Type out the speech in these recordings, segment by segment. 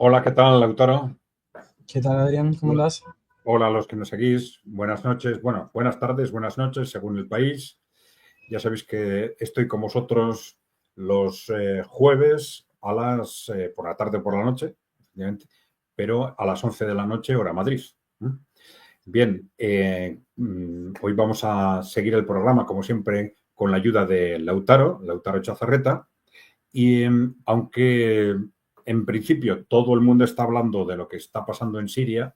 Hola, ¿qué tal, Lautaro? ¿Qué tal, Adrián? ¿Cómo andas? Hola a los que nos seguís. Buenas noches, bueno, buenas tardes, buenas noches, según el país. Ya sabéis que estoy con vosotros los jueves a por la tarde o por la noche, efectivamente, pero a las 11 de la noche, hora Madrid. ¿Mm? Bien, hoy vamos a seguir el programa, como siempre, con la ayuda de Lautaro Chazarreta. Y aunque en principio todo el mundo está hablando de lo que está pasando en Siria,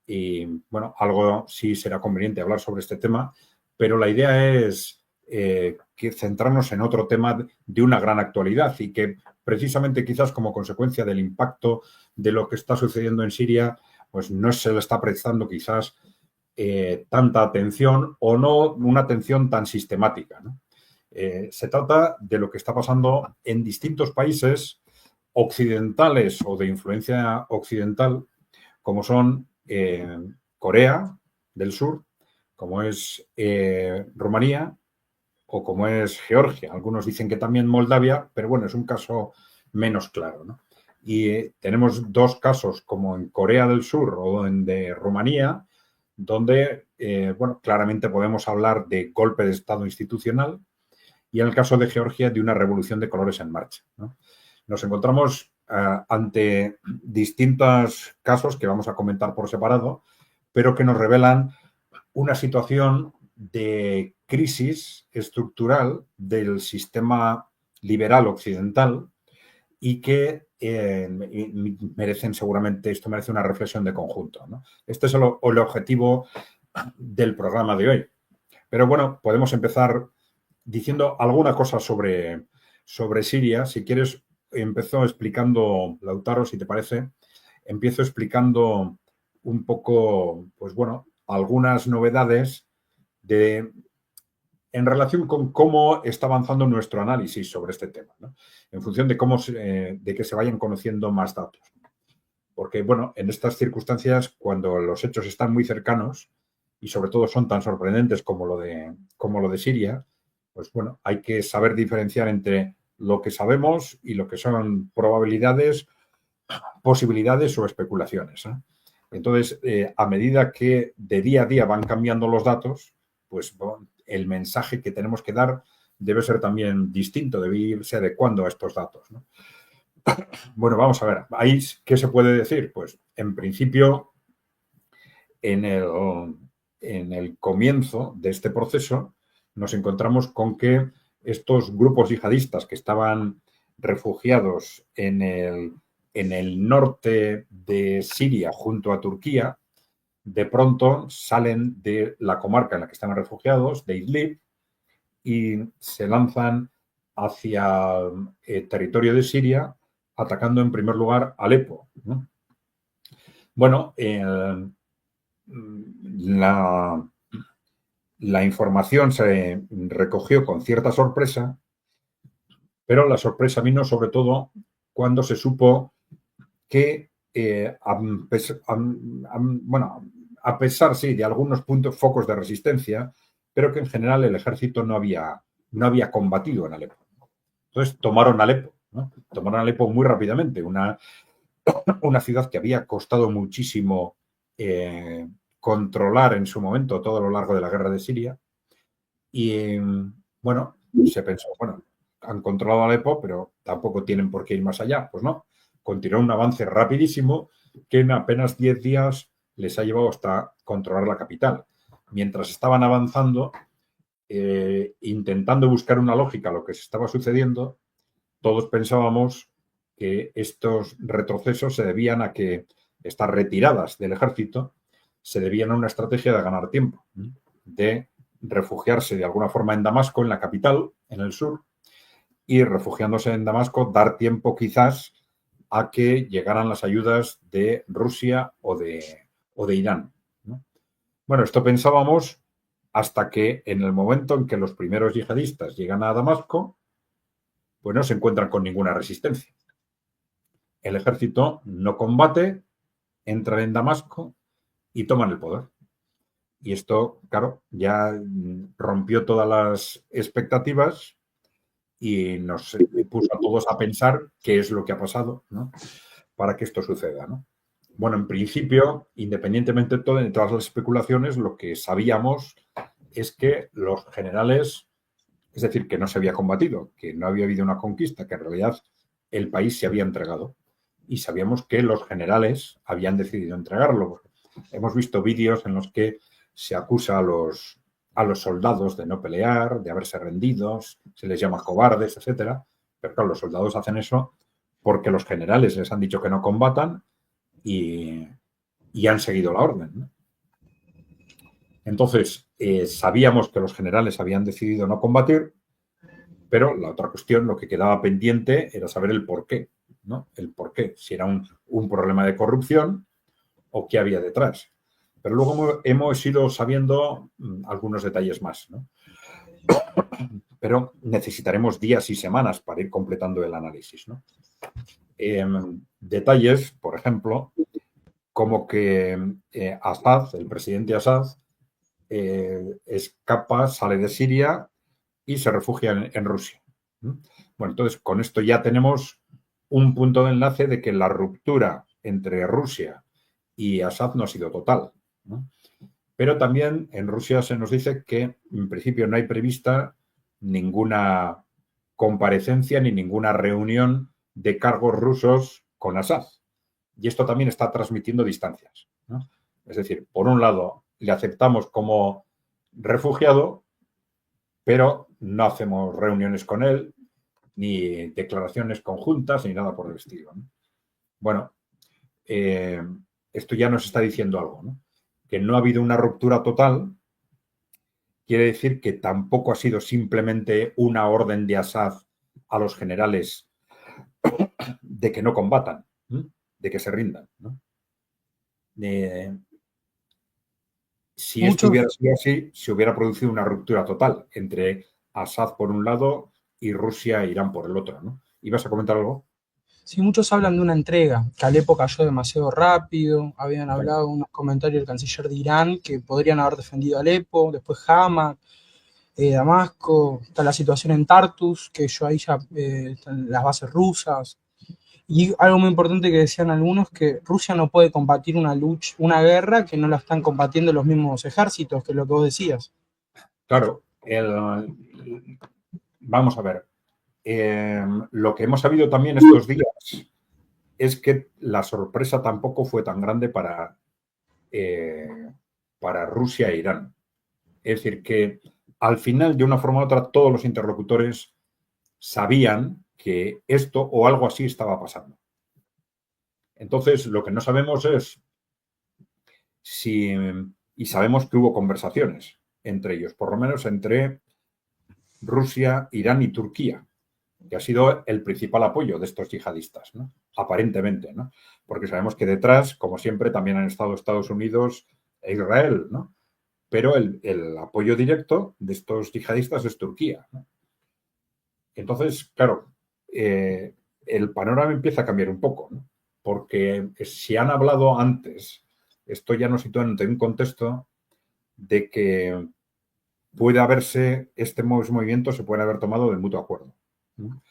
y bueno, algo sí será conveniente hablar sobre este tema, pero la idea es que centrarnos en otro tema de una gran actualidad y que precisamente quizás como consecuencia del impacto de lo que está sucediendo en Siria, pues no se le está prestando quizás tanta atención o no una atención tan sistemática, ¿no? Se trata de lo que está pasando en distintos países occidentales o de influencia occidental, como son Corea del Sur, como es Rumanía o como es Georgia. Algunos dicen que también Moldavia, pero bueno, es un caso menos claro, ¿no? Y tenemos dos casos, como en Corea del Sur o en de Rumanía, donde, bueno, claramente podemos hablar de golpe de Estado institucional y en el caso de Georgia de una revolución de colores en marcha, ¿no? Nos encontramos ante distintos casos que vamos a comentar por separado, pero que nos revelan una situación de crisis estructural del sistema liberal occidental y que merecen seguramente, esto merece una reflexión de conjunto, ¿no? Este es el objetivo del programa de hoy. Pero bueno, podemos empezar diciendo alguna cosa sobre Siria. Si quieres, empezó explicando, Lautaro, si te parece, empiezo explicando un poco, pues bueno, algunas novedades de, en relación con cómo está avanzando nuestro análisis sobre este tema, ¿no? En función de de que se vayan conociendo más datos. Porque, bueno, en estas circunstancias, cuando los hechos están muy cercanos y sobre todo son tan sorprendentes como lo de Siria, pues bueno, hay que saber diferenciar entre lo que sabemos y lo que son probabilidades, posibilidades o especulaciones, ¿eh? Entonces, a medida que de día a día van cambiando los datos, pues bueno, el mensaje que tenemos que dar debe ser también distinto, debe irse adecuando a estos datos, ¿no? Bueno, vamos a ver, ¿ahí qué se puede decir? Pues en principio, en el, en el comienzo de este proceso, nos encontramos con que estos grupos yihadistas que estaban refugiados en el norte de Siria junto a Turquía, de pronto salen de la comarca en la que estaban refugiados, de Idlib, y se lanzan hacia el territorio de Siria, atacando en primer lugar Alepo, ¿no? Bueno, la, la información se recogió con cierta sorpresa, pero la sorpresa vino sobre todo cuando se supo que, bueno, a pesar, sí, de algunos puntos, focos de resistencia, pero que en general el ejército no había combatido en Alepo. Entonces tomaron Alepo, ¿no? Tomaron Alepo muy rápidamente, una ciudad que había costado muchísimo controlar en su momento todo lo largo de la guerra de Siria. Y bueno, se pensó, bueno, han controlado Alepo, pero tampoco tienen por qué ir más allá. Pues no, continuó un avance rapidísimo que en apenas 10 días les ha llevado hasta controlar la capital. Mientras estaban avanzando, intentando buscar una lógica a lo que se estaba sucediendo, todos pensábamos que estos retrocesos se debían a que estas retiradas del ejército se debían a una estrategia de ganar tiempo, de refugiarse de alguna forma en Damasco, en la capital, en el sur, y refugiándose en Damasco, dar tiempo quizás a que llegaran las ayudas de Rusia o de Irán, ¿no? Bueno, esto pensábamos hasta que en el momento en que los primeros yihadistas llegan a Damasco, pues no se encuentran con ninguna resistencia. El ejército no combate, entran en Damasco y toman el poder. Y esto, claro, ya rompió todas las expectativas y nos puso a todos a pensar qué es lo que ha pasado, ¿no? para que esto suceda, ¿no? Bueno, en principio, independientemente de todo, de todas las especulaciones, lo que sabíamos es que los generales, es decir, que no se había combatido, que no había habido una conquista, que en realidad el país se había entregado. Y sabíamos que los generales habían decidido entregarlo. Hemos visto vídeos en los que se acusa a los soldados de no pelear, de haberse rendido, se les llama cobardes, etcétera. Pero claro, los soldados hacen eso porque los generales les han dicho que no combatan y han seguido la orden, ¿no? Entonces, sabíamos que los generales habían decidido no combatir, pero la otra cuestión, lo que quedaba pendiente, era saber el por qué, ¿no? El por qué, si era un problema de corrupción o qué había detrás. Pero luego hemos ido sabiendo algunos detalles más, ¿no? Pero necesitaremos días y semanas para ir completando el análisis, ¿no? Detalles, por ejemplo, como que Assad, el presidente Assad, escapa, sale de Siria y se refugia en Rusia. Bueno, entonces con esto ya tenemos un punto de enlace de que la ruptura entre Rusia y Assad no ha sido total, ¿no? Pero también en Rusia se nos dice que en principio no hay prevista ninguna comparecencia ni ninguna reunión de cargos rusos con Assad. Y esto también está transmitiendo distancias, ¿no? Es decir, por un lado, le aceptamos como refugiado, pero no hacemos reuniones con él, ni declaraciones conjuntas, ni nada por el estilo, ¿no? Bueno, esto ya nos está diciendo algo, ¿no? Que no ha habido una ruptura total, quiere decir que tampoco ha sido simplemente una orden de Assad a los generales de que no combatan, ¿no? De que se rindan, ¿no? Si esto Muchos, hubiera sido así, se hubiera producido una ruptura total entre Assad por un lado y Rusia e Irán por el otro, ¿no? ¿Ibas a comentar algo? sí, muchos hablan de una entrega, que Alepo cayó demasiado rápido, habían Sí, hablado unos comentarios del canciller de Irán que podrían haber defendido Alepo, después Hama, Damasco, está la situación en Tartus, que yo ahí ya están las bases rusas. Y algo muy importante que decían algunos, que Rusia no puede combatir una lucha, una guerra que no la están combatiendo los mismos ejércitos, que es lo que vos decías. claro, vamos a ver. Lo que hemos sabido también estos días es que la sorpresa tampoco fue tan grande para Rusia e Irán. Es decir, que al final, de una forma u otra, todos los interlocutores sabían que esto o algo así estaba pasando. Entonces, lo que no sabemos es si, y sabemos que hubo conversaciones entre ellos, por lo menos entre Rusia, Irán y Turquía, que ha sido el principal apoyo de estos yihadistas, ¿no? Aparentemente, ¿no? Porque sabemos que detrás, como siempre, también han estado Estados Unidos e Israel, ¿no? Pero el apoyo directo de estos yihadistas es Turquía, ¿no? Entonces, claro, el panorama empieza a cambiar un poco, ¿no? Porque si han hablado antes, esto ya nos sitúa ante un contexto de que puede haberse, este movimiento se puede haber tomado de mutuo acuerdo, ¿no?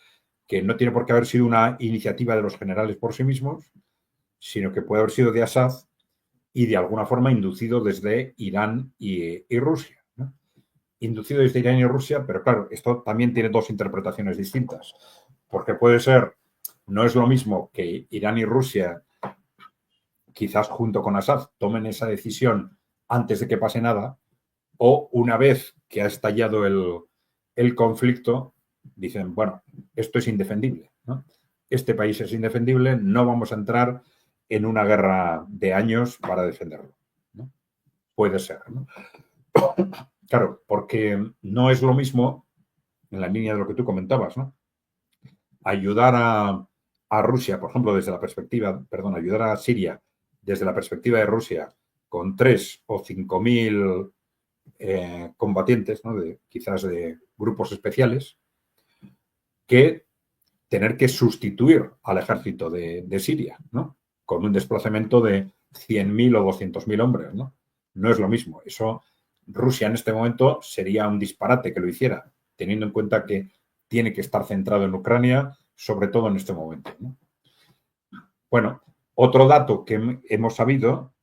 Que no tiene por qué haber sido una iniciativa de los generales por sí mismos, sino que puede haber sido de Assad y de alguna forma inducido desde Irán y Rusia, ¿no? Inducido desde Irán y Rusia, pero claro, esto también tiene dos interpretaciones distintas, porque puede ser, no es lo mismo que Irán y Rusia, quizás junto con Assad, tomen esa decisión antes de que pase nada, o una vez que ha estallado el conflicto, dicen, bueno, esto es indefendible, ¿no? Este país es indefendible, no vamos a entrar en una guerra de años para defenderlo, ¿no? Puede ser, ¿no? Claro, porque no es lo mismo, en la línea de lo que tú comentabas, ¿no? Ayudar a Rusia, por ejemplo, desde la perspectiva, perdón, ayudar a Siria desde la perspectiva de Rusia con 3 o 5 mil combatientes, ¿no? Quizás de grupos especiales, que tener que sustituir al ejército de Siria, ¿no? Con un desplazamiento de 100.000 o 200.000 hombres, ¿no? No es lo mismo. Eso, Rusia en este momento sería un disparate que lo hiciera, teniendo en cuenta que tiene que estar centrado en Ucrania, sobre todo en este momento, ¿no? Bueno, otro dato que hemos sabido,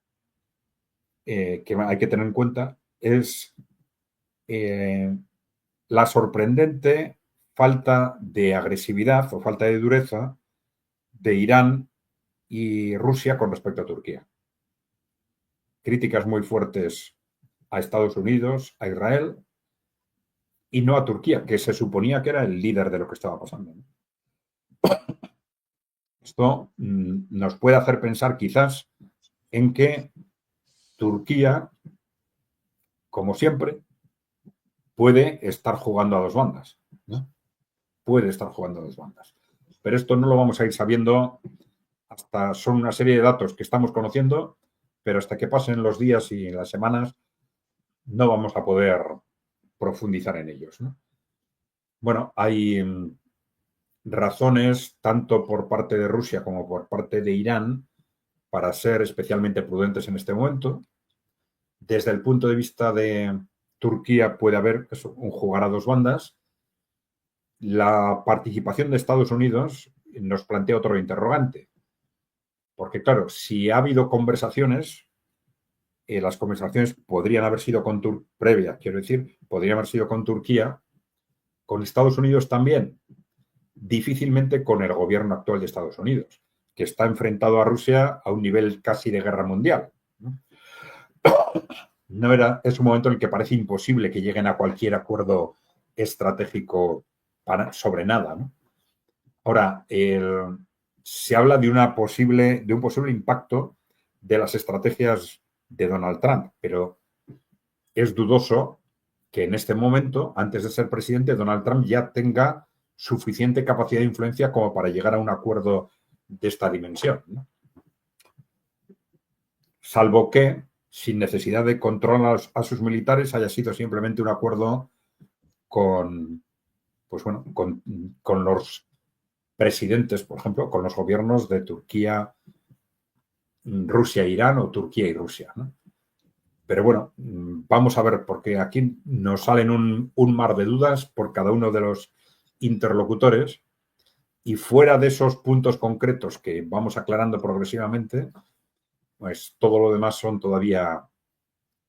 que hay que tener en cuenta, es la sorprendente falta de agresividad o falta de dureza de Irán y Rusia con respecto a Turquía. Críticas muy fuertes a Estados Unidos, a Israel y no a Turquía, que se suponía que era el líder de lo que estaba pasando. Esto nos puede hacer pensar quizás en que Turquía, como siempre, puede estar jugando a dos bandas, ¿no? Puede estar jugando a dos bandas. Pero esto no lo vamos a ir sabiendo hasta, son una serie de datos que estamos conociendo, pero hasta que pasen los días y las semanas no vamos a poder profundizar en ellos, ¿no? Bueno, hay razones tanto por parte de Rusia como por parte de Irán para ser especialmente prudentes en este momento. Desde el punto de vista de Turquía puede haber un jugar a dos bandas. La participación de Estados Unidos nos plantea otro interrogante. Porque, claro, si ha habido conversaciones, las conversaciones podrían haber sido previas, quiero decir, podrían haber sido con Turquía, con Estados Unidos también, difícilmente con el gobierno actual de Estados Unidos, que está enfrentado a Rusia a un nivel casi de guerra mundial. Es un momento en el que parece imposible que lleguen a cualquier acuerdo estratégico sobre nada, ¿no? Ahora, se habla de un posible impacto de las estrategias de Donald Trump, pero es dudoso que en este momento, antes de ser presidente, Donald Trump ya tenga suficiente capacidad de influencia como para llegar a un acuerdo de esta dimensión, ¿no? Salvo que, sin necesidad de controlar a sus militares, haya sido simplemente un acuerdo con los presidentes, por ejemplo, con los gobiernos de Turquía, Rusia e Irán o Turquía y Rusia, ¿no? Pero bueno, vamos a ver, porque aquí nos salen un mar de dudas por cada uno de los interlocutores y fuera de esos puntos concretos que vamos aclarando progresivamente, pues todo lo demás son todavía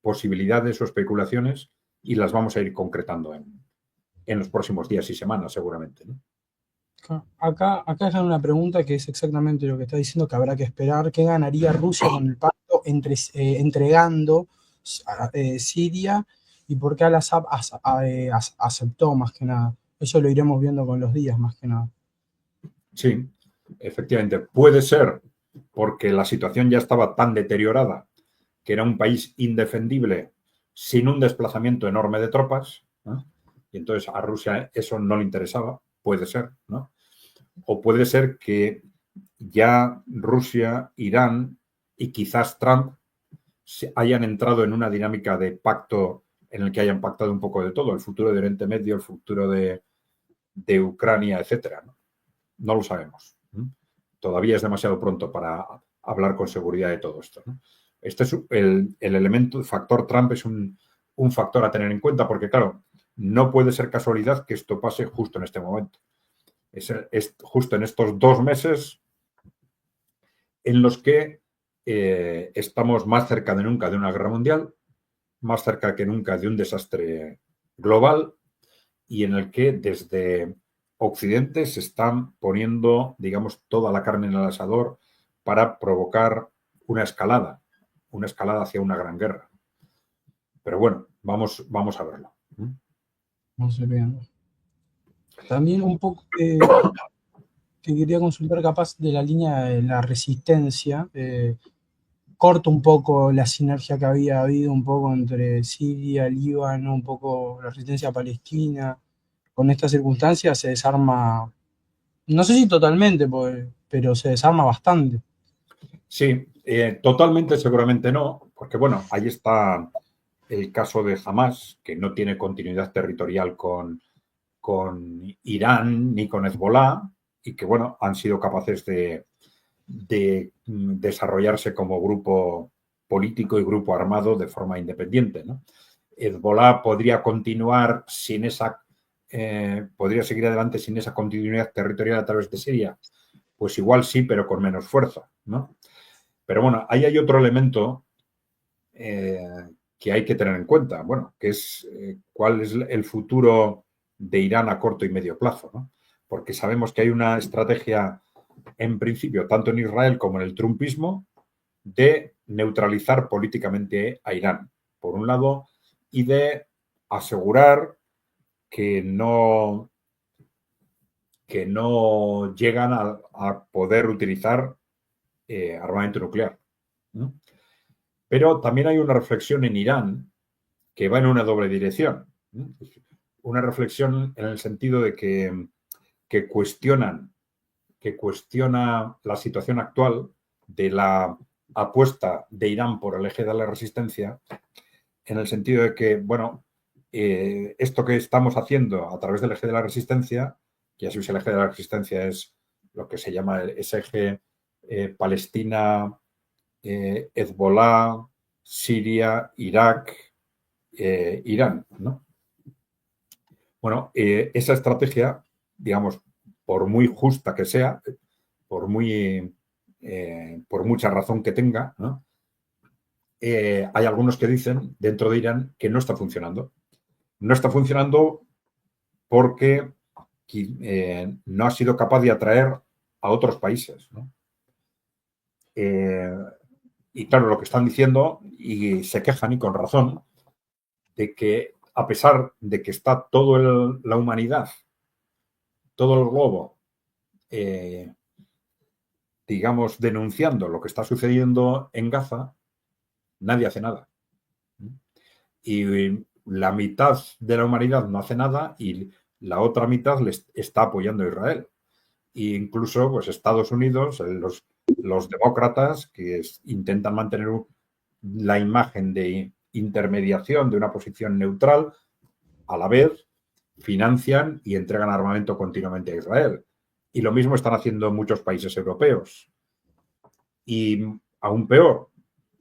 posibilidades o especulaciones y las vamos a ir concretando en los próximos días y semanas seguramente, ¿no? Acá están una pregunta que es exactamente lo que está diciendo, que habrá que esperar. ¿Qué ganaría Rusia con el pacto entregando Siria y por qué Al-Assad aceptó más que nada? Eso lo iremos viendo con los días más que nada. Sí, efectivamente. Puede ser porque la situación ya estaba tan deteriorada que era un país indefendible sin un desplazamiento enorme de tropas, ¿no? Y entonces a Rusia eso no le interesaba, puede ser, ¿no? O puede ser que ya Rusia, Irán y quizás Trump hayan entrado en una dinámica de pacto en el que hayan pactado un poco de todo, el futuro de Oriente Medio, el futuro de Ucrania, etcétera, ¿no? No lo sabemos. Todavía es demasiado pronto para hablar con seguridad de todo esto, ¿no? Este es el elemento, el factor Trump es un factor a tener en cuenta porque, claro, no puede ser casualidad que esto pase justo en este momento. Es justo en estos 2 meses en los que estamos más cerca de nunca de una guerra mundial, más cerca que nunca de un desastre global y en el que desde Occidente se están poniendo, digamos, toda la carne en el asador para provocar una escalada hacia una gran guerra. Pero bueno, vamos a verlo. Vamos a ver. También un poco que quería consultar capaz de la línea de la resistencia. Corto un poco la sinergia que había habido un poco entre Siria, Líbano, un poco la resistencia palestina. Con estas circunstancias se desarma, no sé si totalmente, pero se desarma bastante. Sí, totalmente seguramente no, porque bueno, ahí está el caso de Hamas, que no tiene continuidad territorial con Irán ni con Hezbollah y que bueno, han sido capaces de desarrollarse como grupo político y grupo armado de forma independiente, ¿no? Hezbollah podría continuar sin esa, podría seguir adelante sin esa continuidad territorial a través de Siria. pues igual sí, pero con menos fuerza, ¿no? Pero bueno, ahí hay otro elemento que hay que tener en cuenta, bueno, que es cuál es el futuro de Irán a corto y medio plazo, ¿no? Porque sabemos que hay una estrategia, en principio, tanto en Israel como en el trumpismo, de neutralizar políticamente a Irán, por un lado, y de asegurar que no llegan a poder utilizar armamento nuclear, ¿no? Pero también hay una reflexión en Irán que va en una doble dirección, ¿no? Una reflexión en el sentido de que cuestiona la situación actual de la apuesta de Irán por el eje de la resistencia, en el sentido de que, bueno, esto que estamos haciendo a través del eje de la resistencia, que ya sabéis, el eje de la resistencia es lo que se llama ese eje Palestina, Hezbollah, Siria, Irak, Irán, ¿no? Bueno, esa estrategia, digamos, por muy justa que sea, por mucha razón que tenga, ¿no? Hay algunos que dicen dentro de Irán que no está funcionando. No está funcionando porque no ha sido capaz de atraer a otros países, ¿no? Y claro, lo que están diciendo, y se quejan y con razón, de que a pesar de que está toda la humanidad, todo el globo, digamos, denunciando lo que está sucediendo en Gaza, nadie hace nada. Y la mitad de la humanidad no hace nada y la otra mitad les está apoyando a Israel. E incluso, pues, Estados Unidos, los demócratas que intentan mantener la imagen de intermediación, de una posición neutral, a la vez financian y entregan armamento continuamente a Israel. Y lo mismo están haciendo muchos países europeos. Y aún peor,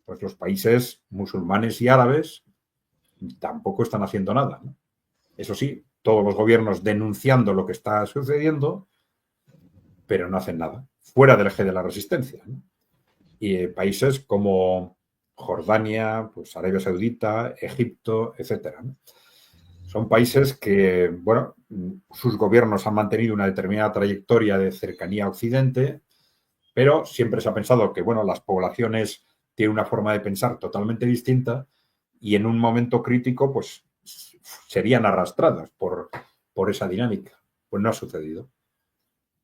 pues los países musulmanes y árabes tampoco están haciendo nada, ¿no? Eso sí, todos los gobiernos denunciando lo que está sucediendo, pero no hacen nada, fuera del eje de la resistencia, ¿no? Y países como Jordania, pues Arabia Saudita, Egipto, etcétera, ¿no? Son países que, bueno, sus gobiernos han mantenido una determinada trayectoria de cercanía a Occidente, pero siempre se ha pensado que, bueno, las poblaciones tienen una forma de pensar totalmente distinta y en un momento crítico, pues, serían arrastradas por esa dinámica. Pues no ha sucedido.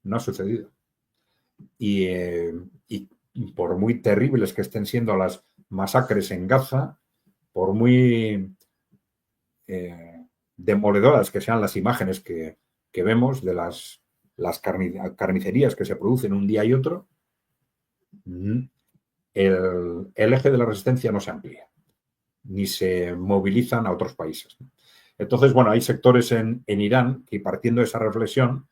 No ha sucedido. Y por muy terribles que estén siendo las masacres en Gaza, por muy demoledoras que sean las imágenes que vemos de las carnicerías que se producen un día y otro, el eje de la resistencia no se amplía, ni se movilizan a otros países. Entonces, bueno, hay sectores en Irán que, partiendo de esa reflexión,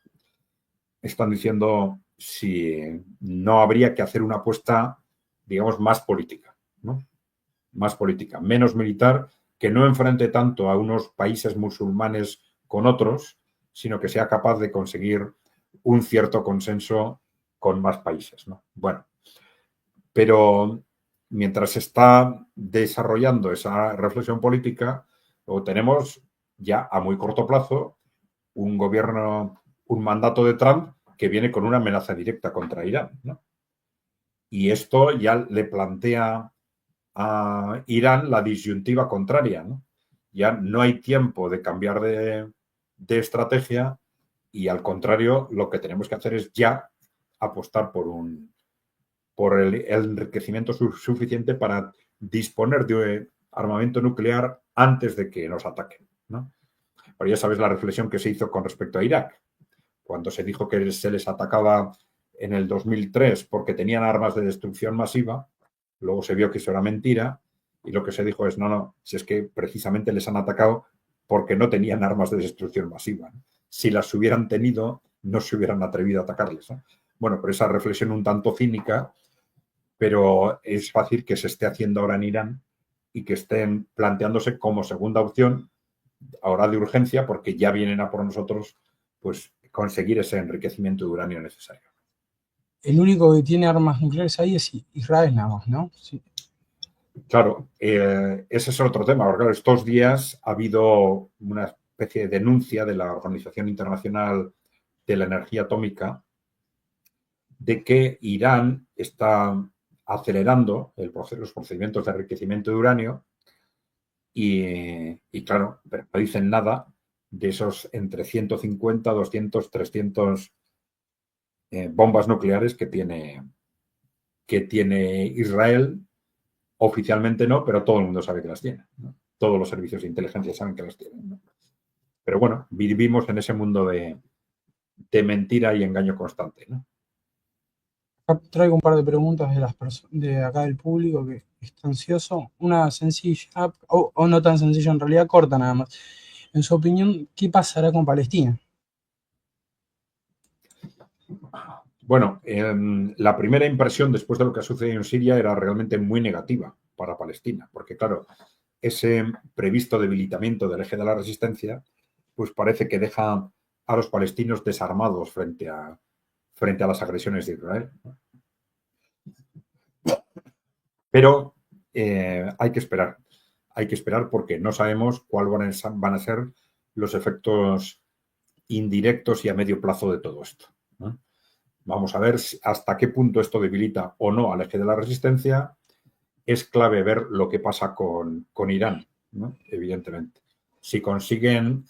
están diciendo si no habría que hacer una apuesta, digamos, más política, ¿no? Más política, menos militar, que no enfrente tanto a unos países musulmanes con otros, sino que sea capaz de conseguir un cierto consenso con más países, ¿no? Bueno, pero mientras se está desarrollando esa reflexión política, luego tenemos ya a muy corto plazo un gobierno, un mandato de Trump que viene con una amenaza directa contra Irán, ¿no? Y esto ya le plantea a Irán la disyuntiva contraria, ¿no? Ya no hay tiempo de cambiar de estrategia y, al contrario, lo que tenemos que hacer es ya apostar por el enriquecimiento suficiente para disponer de armamento nuclear antes de que nos ataquen, ¿no? Pero ya sabes la reflexión que se hizo con respecto a Irak, cuando se dijo que se les atacaba en el 2003 porque tenían armas de destrucción masiva. Luego se vio que eso era mentira y lo que se dijo es no, si es que precisamente les han atacado porque no tenían armas de destrucción masiva, ¿no? Si las hubieran tenido, no se hubieran atrevido a atacarles, ¿no? Bueno, pero esa reflexión un tanto cínica, pero es fácil que se esté haciendo ahora en Irán y que estén planteándose como segunda opción, ahora de urgencia, porque ya vienen a por nosotros, pues, conseguir ese enriquecimiento de uranio necesario. el único que tiene armas nucleares ahí es Israel nada más, ¿no? Sí. Claro, ese es otro tema. Porque, claro, estos días ha habido una especie de denuncia de la Organización Internacional de la Energía Atómica de que Irán está acelerando los procedimientos de enriquecimiento de uranio y claro, pero no dicen nada de esos entre 150, 200, 300 bombas nucleares que tiene Israel. Oficialmente no, pero todo el mundo sabe que las tiene, ¿no? Todos los servicios de inteligencia saben que las tienen, ¿no? Pero bueno, vivimos en ese mundo de mentira y engaño constante, ¿no? Acá traigo un par de preguntas de las de acá del público que está ansioso. Una sencilla, o no tan sencilla en realidad, corta nada más. En su opinión, ¿qué pasará con Palestina? Bueno, la primera impresión después de lo que ha sucedido en Siria era realmente muy negativa para Palestina, porque claro, ese previsto debilitamiento del eje de la resistencia, pues parece que deja a los palestinos desarmados frente a las agresiones de Israel. Pero hay que esperar porque no sabemos cuáles van a ser los efectos indirectos y a medio plazo de todo esto, ¿no? Vamos a ver hasta qué punto esto debilita o no al eje de la resistencia. Es clave ver lo que pasa con Irán, ¿no? Evidentemente. Si consiguen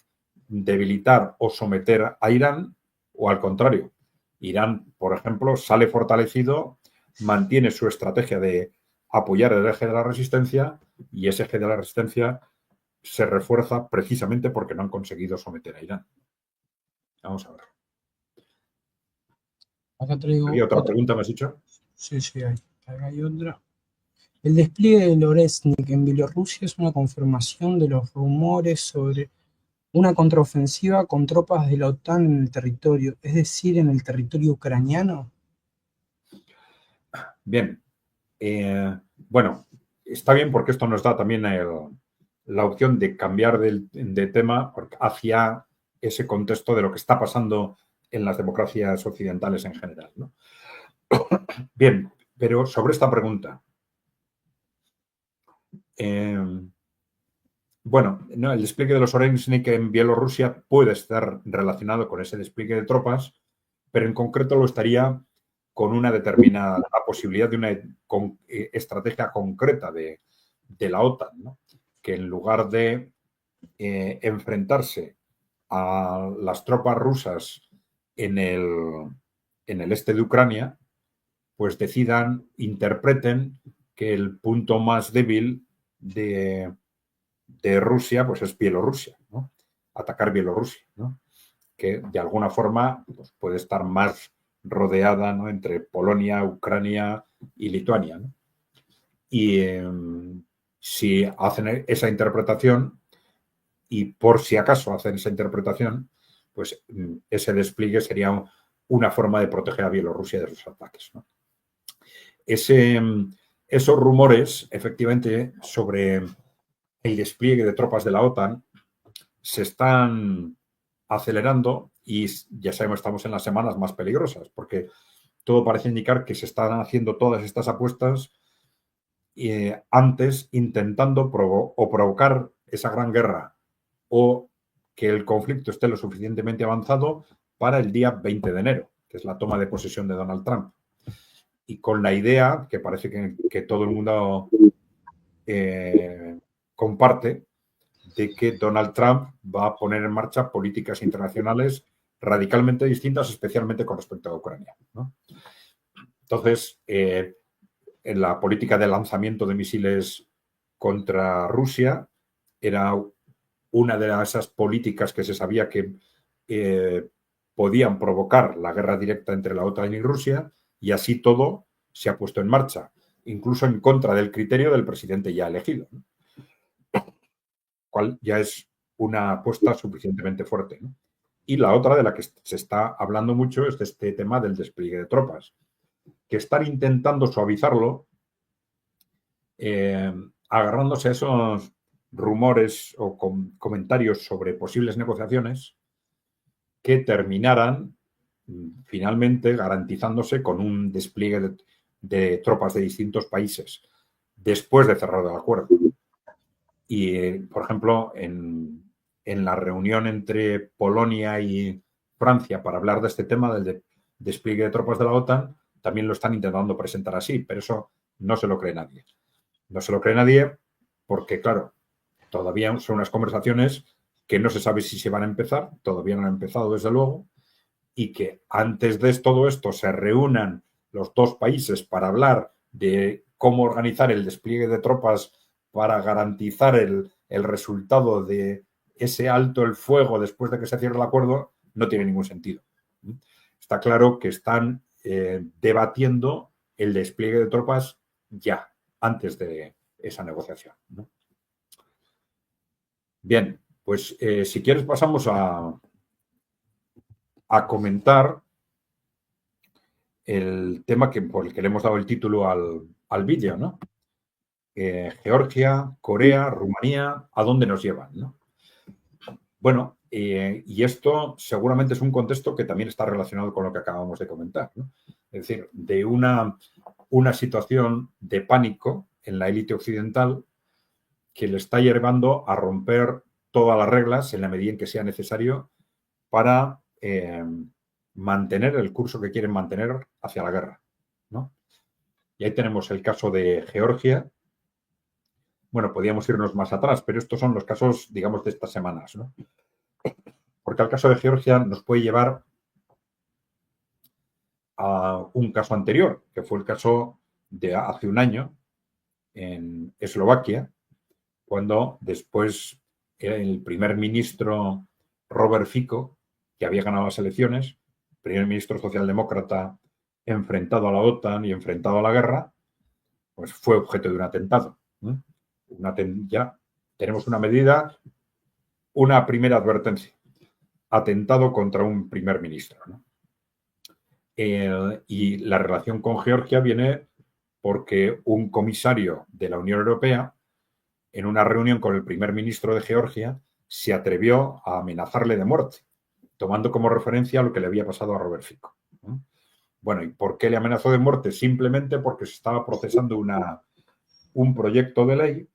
debilitar o someter a Irán, o al contrario, Irán, por ejemplo, sale fortalecido, mantiene su estrategia de apoyar el eje de la resistencia y ese eje de la resistencia se refuerza precisamente porque no han conseguido someter a Irán. Vamos a ver. Acá traigo ¿Había otra otra. pregunta, me has dicho? Sí, sí, acá hay otra. El despliegue de Loresnik en Bielorrusia es una confirmación de los rumores sobre una contraofensiva con tropas de la OTAN en el territorio, es decir, en el territorio ucraniano. Bien. Bueno, está bien porque esto nos da también la opción de cambiar de tema hacia ese contexto de lo que está pasando en las democracias occidentales en general, ¿no? Bien, pero sobre esta pregunta, bueno, no, el despliegue de los Orensnik en Bielorrusia puede estar relacionado con ese despliegue de tropas, pero en concreto lo estaría con una determinada la posibilidad de una estrategia concreta de la OTAN, ¿no? Que en lugar de enfrentarse a las tropas rusas en el este de Ucrania, pues interpreten que el punto más débil de Rusia pues es Bielorrusia, ¿no? Atacar Bielorrusia, ¿no? Que de alguna forma pues, puede estar más rodeada, ¿no? Entre Polonia, Ucrania y Lituania, ¿no? Y si hacen esa interpretación, y por si acaso hacen esa interpretación, pues ese despliegue sería una forma de proteger a Bielorrusia de esos ataques, ¿no? Esos rumores, efectivamente, sobre el despliegue de tropas de la OTAN se están acelerando y ya sabemos, estamos en las semanas más peligrosas, porque todo parece indicar que se están haciendo todas estas apuestas antes intentando provocar esa gran guerra o que el conflicto esté lo suficientemente avanzado para el día 20 de enero, que es la toma de posesión de Donald Trump. Y con la idea, que parece que todo el mundo comparte, de que Donald Trump va a poner en marcha políticas internacionales radicalmente distintas, especialmente con respecto a Ucrania, ¿no? Entonces, en la política de lanzamiento de misiles contra Rusia era una de esas políticas que se sabía que podían provocar la guerra directa entre la OTAN y Rusia, y así todo se ha puesto en marcha, incluso en contra del criterio del presidente ya elegido, ¿no? Cual ya es una apuesta suficientemente fuerte, ¿no? Y la otra de la que se está hablando mucho es de este tema del despliegue de tropas, que están intentando suavizarlo, agarrándose a esos rumores o comentarios sobre posibles negociaciones que terminaran finalmente garantizándose con un despliegue de tropas de distintos países después de cerrar el acuerdo. Y, por ejemplo, en la reunión entre Polonia y Francia para hablar de este tema del despliegue de tropas de la OTAN, también lo están intentando presentar así, pero eso no se lo cree nadie. No se lo cree nadie porque, claro, todavía son unas conversaciones que no se sabe si se van a empezar, todavía no han empezado, desde luego, y que antes de todo esto se reúnan los dos países para hablar de cómo organizar el despliegue de tropas para garantizar el resultado de ese alto el fuego después de que se cierre el acuerdo, no tiene ningún sentido. Está claro que están debatiendo el despliegue de tropas ya, antes de esa negociación, ¿no? Bien, pues si quieres pasamos a comentar el tema por el que le hemos dado el título al vídeo, ¿no? Georgia, Corea, Rumanía, ¿a dónde nos llevan, ¿no? Bueno, y esto seguramente es un contexto que también está relacionado con lo que acabamos de comentar, ¿no? Es decir, de una situación de pánico en la élite occidental que le está llevando a romper todas las reglas en la medida en que sea necesario para mantener el curso que quieren mantener hacia la guerra, ¿no? Y ahí tenemos el caso de Georgia. Bueno, podríamos irnos más atrás, pero estos son los casos, digamos, de estas semanas, ¿no? Porque el caso de Georgia nos puede llevar a un caso anterior, que fue el caso de hace un año en Eslovaquia, cuando después el primer ministro Robert Fico, que había ganado las elecciones, primer ministro socialdemócrata enfrentado a la OTAN y enfrentado a la guerra, pues fue objeto de un atentado. Ya tenemos una medida, una primera advertencia. Atentado contra un primer ministro, ¿no? Y la relación con Georgia viene porque un comisario de la Unión Europea, en una reunión con el primer ministro de Georgia, se atrevió a amenazarle de muerte, tomando como referencia lo que le había pasado a Robert Fico, ¿no? Bueno, ¿y por qué le amenazó de muerte? Simplemente porque se estaba procesando un proyecto de ley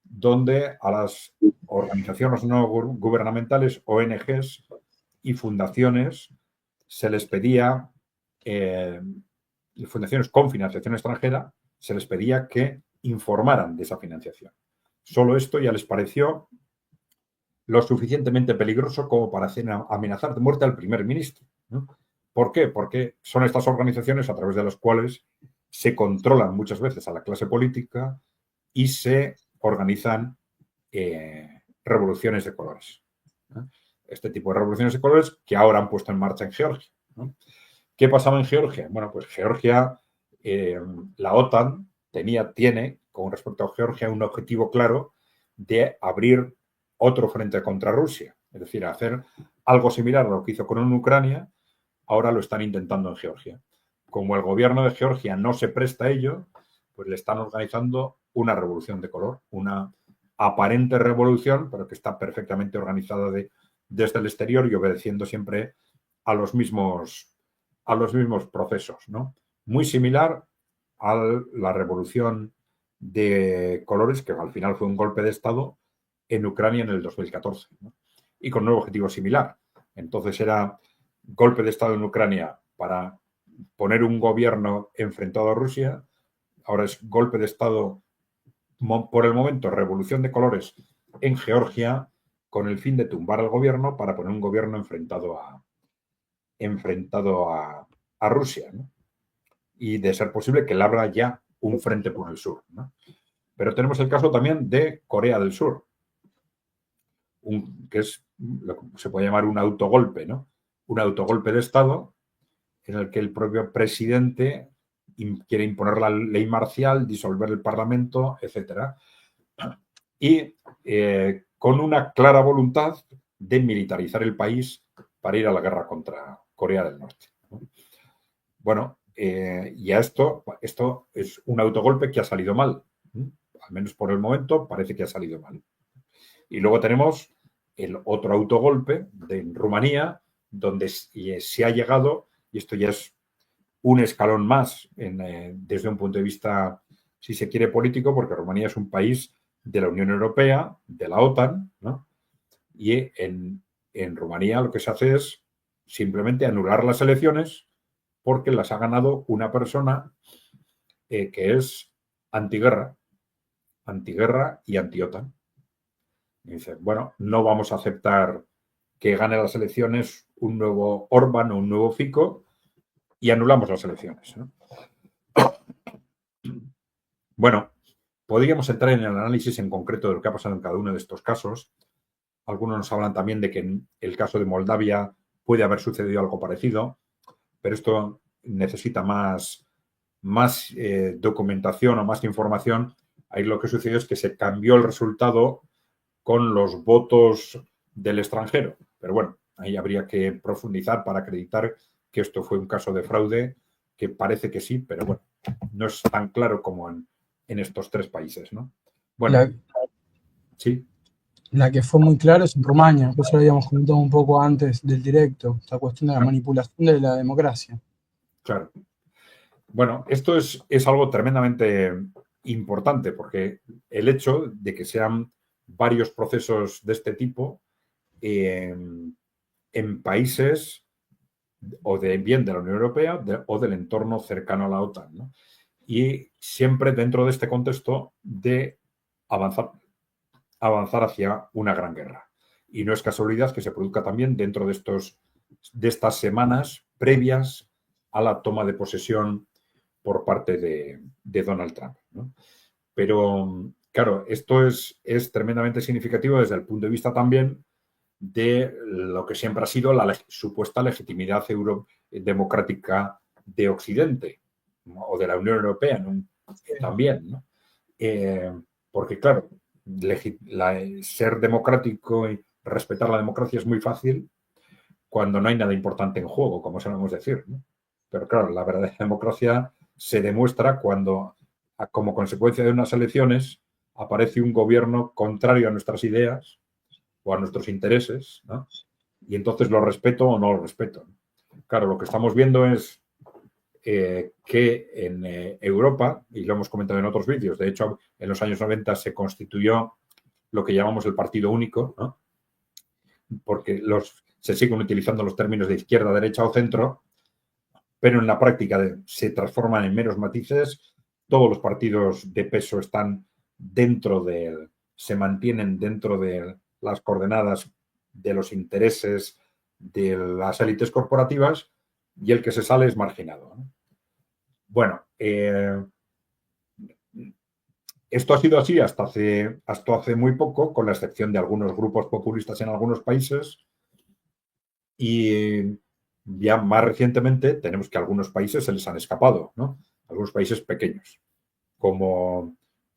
donde a las organizaciones no gubernamentales, ONGs y fundaciones, se les pedía, fundaciones con financiación extranjera, se les pedía que informaran de esa financiación. Solo esto ya les pareció lo suficientemente peligroso como para hacer amenazar de muerte al primer ministro, ¿no? ¿Por qué? Porque son estas organizaciones a través de las cuales se controlan muchas veces a la clase política y se organizan revoluciones de colores, ¿no? Este tipo de revoluciones de colores que ahora han puesto en marcha en Georgia, ¿no? ¿Qué pasaba en Georgia? Bueno, pues Georgia, la OTAN tiene, con respecto a Georgia, un objetivo claro de abrir otro frente contra Rusia. Es decir, hacer algo similar a lo que hizo con Ucrania, ahora lo están intentando en Georgia. Como el gobierno de Georgia no se presta a ello, pues le están organizando una revolución de color, una aparente revolución, pero que está perfectamente organizada desde el exterior y obedeciendo siempre a los mismos procesos, ¿no? Muy similar a la revolución de colores, que al final fue un golpe de Estado en Ucrania en el 2014, ¿no? Y con un objetivo similar. Entonces era golpe de Estado en Ucrania para poner un gobierno enfrentado a Rusia. Ahora es golpe de Estado, por el momento, revolución de colores en Georgia, con el fin de tumbar al gobierno para poner un gobierno enfrentado a Rusia, ¿no? Y de ser posible que le abra ya un frente por el sur, ¿no? Pero tenemos el caso también de Corea del Sur, que es lo que se puede llamar un autogolpe, ¿no? Un autogolpe de Estado en el que el propio presidente quiere imponer la ley marcial, disolver el Parlamento, etcétera, y con una clara voluntad de militarizar el país para ir a la guerra contra Corea del Norte, ¿no? Bueno, y a esto es un autogolpe que ha salido mal, ¿no? Al menos por el momento parece que ha salido mal. Y luego tenemos el otro autogolpe de Rumanía, donde se ha llegado, y esto ya es un escalón más desde un punto de vista, si se quiere, político, porque Rumanía es un país de la Unión Europea, de la OTAN, ¿no? Y en Rumanía lo que se hace es simplemente anular las elecciones porque las ha ganado una persona que es antiguerra, antiguerra y anti-OTAN. Y dice, bueno, no vamos a aceptar que gane las elecciones un nuevo Orbán o un nuevo Fico y anulamos las elecciones, ¿no? Bueno, podríamos entrar en el análisis en concreto de lo que ha pasado en cada uno de estos casos. Algunos nos hablan también de que en el caso de Moldavia puede haber sucedido algo parecido, pero esto necesita más documentación o más información. Ahí lo que sucedió es que se cambió el resultado con los votos del extranjero. Pero bueno, ahí habría que profundizar para acreditar que esto fue un caso de fraude, que parece que sí, pero bueno, no es tan claro como en estos tres países, ¿no? Bueno, sí. La que fue muy clara es en Rumania, que eso lo habíamos comentado un poco antes del directo, esta cuestión de la manipulación de la democracia. Claro. Bueno, esto es algo tremendamente importante porque el hecho de que sean varios procesos de este tipo en países o bien de la Unión Europea o del entorno cercano a la OTAN, ¿no? Y siempre dentro de este contexto de avanzar hacia una gran guerra. Y no es casualidad que se produzca también dentro de estas semanas previas a la toma de posesión por parte de Donald Trump, ¿no? Pero, claro, esto es tremendamente significativo desde el punto de vista también de lo que siempre ha sido la supuesta legitimidad democrática de Occidente, ¿no? O de la Unión Europea, ¿no? También, ¿no? Porque, claro, ser democrático y respetar la democracia es muy fácil cuando no hay nada importante en juego, como solemos decir, ¿no? Pero claro, la verdadera democracia se demuestra cuando, como consecuencia de unas elecciones, aparece un gobierno contrario a nuestras ideas o a nuestros intereses, ¿no? Y entonces lo respeto o no lo respeto. Claro, lo que estamos viendo es que en Europa, y lo hemos comentado en otros vídeos, de hecho, en los años 90 se constituyó lo que llamamos el partido único, ¿no? Porque se siguen utilizando los términos de izquierda, derecha o centro, pero en la práctica se transforman en meros matices. Todos los partidos de peso están se mantienen dentro de las coordenadas de los intereses de las élites corporativas y el que se sale es marginado, ¿no? Bueno, esto ha sido así hasta hace muy poco, con la excepción de algunos grupos populistas en algunos países. Y ya más recientemente tenemos que algunos países se les han escapado, ¿no? Algunos países pequeños, como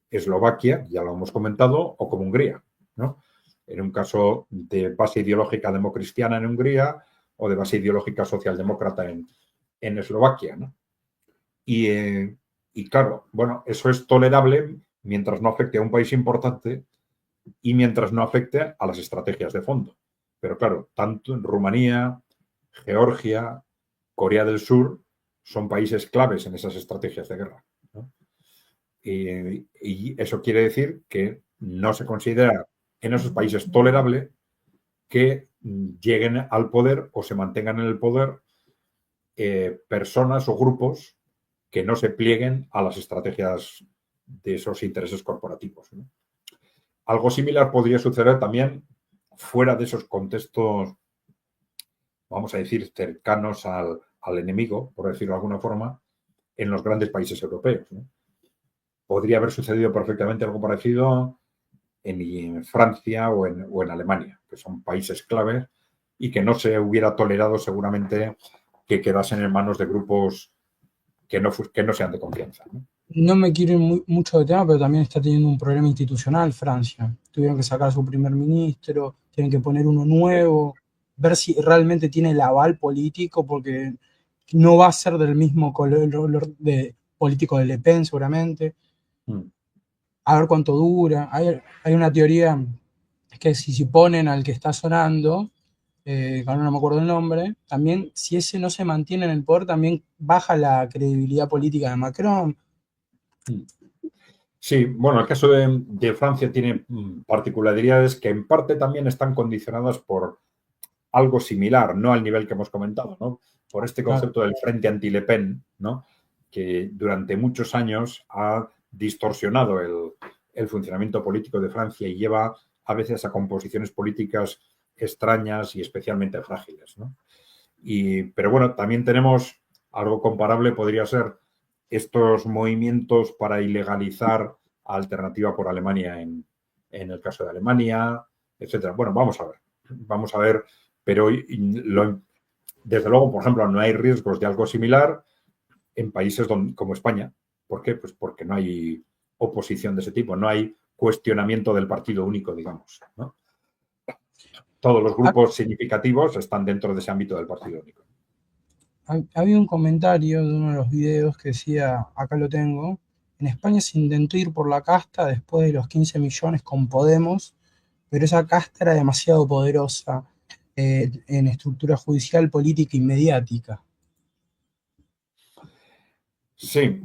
Eslovaquia, ya lo hemos comentado, o como Hungría, ¿no? En un caso de base ideológica democristiana en Hungría o de base ideológica socialdemócrata en Eslovaquia, ¿no? Y claro, bueno, eso es tolerable mientras no afecte a un país importante y mientras no afecte a las estrategias de fondo. Pero claro, tanto en Rumanía, Georgia, Corea del Sur son países claves en esas estrategias de guerra, ¿no? Y eso quiere decir que no se considera en esos países tolerable que lleguen al poder o se mantengan en el poder personas o grupos que no se plieguen a las estrategias de esos intereses corporativos, ¿no? Algo similar podría suceder también fuera de esos contextos, vamos a decir, cercanos al enemigo, por decirlo de alguna forma, en los grandes países europeos, ¿no? Podría haber sucedido perfectamente algo parecido en Francia o en Alemania, que son países claves y que no se hubiera tolerado seguramente que quedasen en manos de grupos que no sean de confianza, ¿no? No me quiero ir mucho de tema, pero también está teniendo un problema institucional Francia. Tuvieron que sacar a su primer ministro, tienen que poner uno nuevo, ver si realmente tiene el aval político, porque no va a ser del mismo color político de Le Pen seguramente. A ver cuánto dura. Hay una teoría que si ponen al que está sonando, que ahora no me acuerdo el nombre, también si ese no se mantiene en el poder, también baja la credibilidad política de Macron. Sí, bueno, el caso de Francia tiene particularidades que en parte también están condicionadas por algo similar, no al nivel que hemos comentado, ¿no? Por este Claro. concepto del Frente Anti-Le Pen, ¿no? Que durante muchos años ha distorsionado el funcionamiento político de Francia y lleva a veces a composiciones políticas extrañas y especialmente frágiles, ¿no? Pero bueno, también tenemos algo comparable, podría ser estos movimientos para ilegalizar alternativa por Alemania en el caso de Alemania, etcétera. Bueno, vamos a ver, pero desde luego, por ejemplo, no hay riesgos de algo similar en países como España. ¿Por qué? Pues porque no hay oposición de ese tipo, no hay cuestionamiento del partido único, digamos, ¿no? Todos los grupos significativos están dentro de ese ámbito del partido único. Había un comentario de uno de los videos que decía, acá lo tengo, en España se intentó ir por la casta después de los 15 millones con Podemos, pero esa casta era demasiado poderosa en estructura judicial, política y mediática. Sí,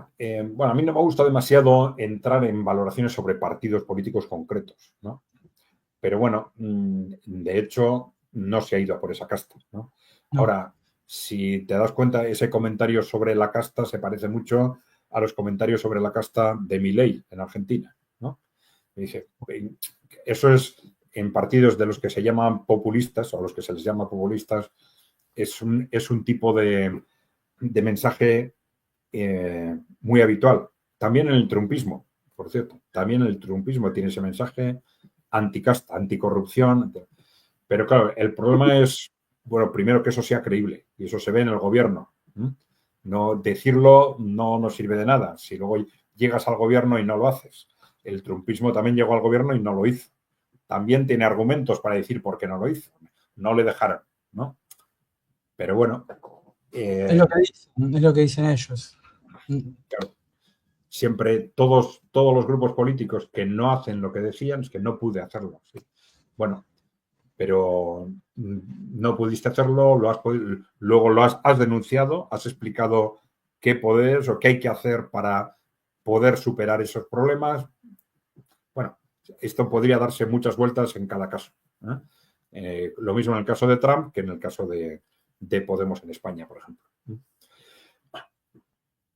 bueno, a mí no me gusta demasiado entrar en valoraciones sobre partidos políticos concretos, ¿no? Pero bueno, de hecho, no se ha ido a por esa casta, ¿no? No, Ahora, si te das cuenta, ese comentario sobre la casta se parece mucho a los comentarios sobre la casta de Milei en Argentina, ¿no? Y dice, eso es en partidos de los que se llaman populistas, o a los que se les llama populistas, es un tipo de mensaje muy habitual. También en el trumpismo, por cierto. También el trumpismo tiene ese mensaje anticasta, anticorrupción. Pero claro, el problema es, bueno, primero que eso sea creíble y eso se ve en el gobierno. No decirlo no nos sirve de nada. Si luego llegas al gobierno y no lo haces. El trumpismo también llegó al gobierno y no lo hizo. También tiene argumentos para decir por qué no lo hizo. No le dejaron, ¿no? Pero bueno, es lo que dicen, es lo que dicen ellos. claro, siempre todos los grupos políticos que no hacen lo que decían es que no pude hacerlo. ¿Sí? Bueno, pero no pudiste hacerlo, luego has denunciado, has explicado qué puedes o qué hay que hacer para poder superar esos problemas. Bueno, esto podría darse muchas vueltas en cada caso. Lo mismo en el caso de Trump que en el caso de Podemos en España, por ejemplo.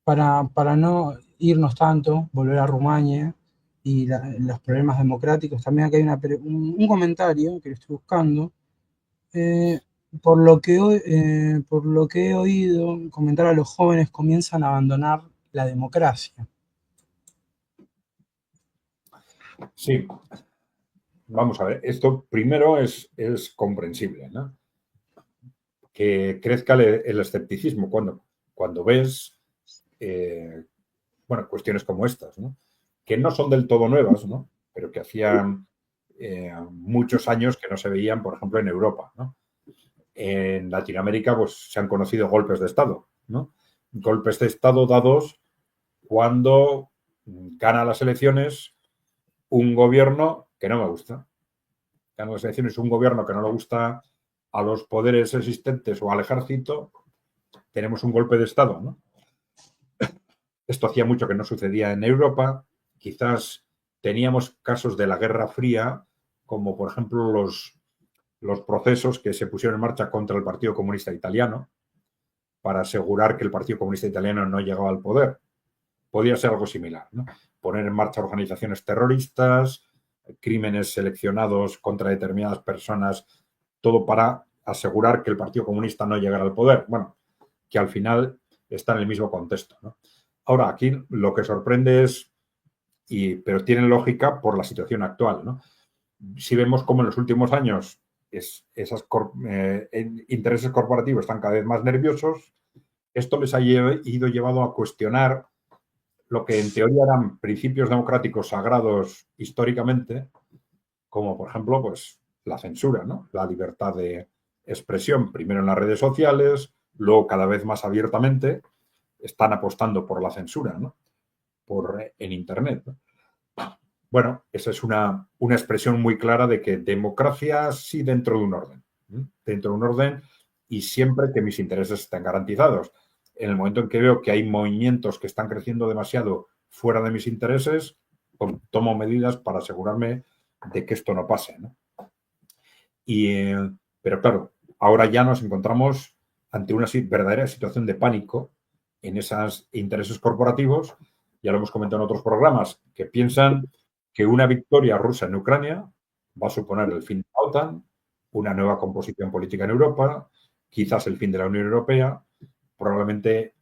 Para no irnos tanto, volver a Rumania y los problemas democráticos, también acá hay un comentario que lo estoy buscando. Eh, por lo que he oído comentar, a los jóvenes comienzan a abandonar la democracia. Sí, vamos a ver, esto primero es comprensible, ¿no? Que crezca el escepticismo cuando ves, bueno, cuestiones como estas, ¿no? Que no son del todo nuevas, ¿no? Pero que hacían muchos años que no se veían, por ejemplo, en Europa, ¿no? En Latinoamérica, pues se han conocido golpes de Estado, ¿no? Golpes de Estado dados cuando gana las elecciones un gobierno que no me gusta. Gana las elecciones un gobierno que no le gusta a los poderes existentes o al ejército, tenemos un golpe de Estado, ¿no? Esto hacía mucho que no sucedía en Europa. Quizás teníamos casos de la Guerra Fría, como por ejemplo los procesos que se pusieron en marcha contra el Partido Comunista Italiano para asegurar que el Partido Comunista Italiano no llegaba al poder. Podría ser algo similar, ¿no? Poner en marcha organizaciones terroristas, crímenes seleccionados contra determinadas personas, todo para asegurar que el Partido Comunista no llegara al poder. Bueno, que al final está en el mismo contexto, ¿no? Ahora, aquí lo que sorprende es, pero tiene lógica por la situación actual, ¿no? Si vemos cómo en los últimos años esos intereses corporativos están cada vez más nerviosos, esto les ha ido llevado a cuestionar lo que en teoría eran principios democráticos sagrados históricamente, como por ejemplo, pues la censura, ¿no? La libertad de expresión, primero en las redes sociales, luego cada vez más abiertamente, están apostando por la censura, ¿no? En Internet, ¿no? Bueno, esa es una expresión muy clara de que democracia sí dentro de un orden. dentro de un orden y siempre que mis intereses estén garantizados. En el momento en que veo que hay movimientos que están creciendo demasiado fuera de mis intereses, pues tomo medidas para asegurarme de que esto no pase, ¿no? Pero claro, ahora ya nos encontramos ante una verdadera situación de pánico en esos intereses corporativos, ya lo hemos comentado en otros programas, que piensan que una victoria rusa en Ucrania va a suponer el fin de la OTAN, una nueva composición política en Europa, quizás el fin de la Unión Europea, probablemente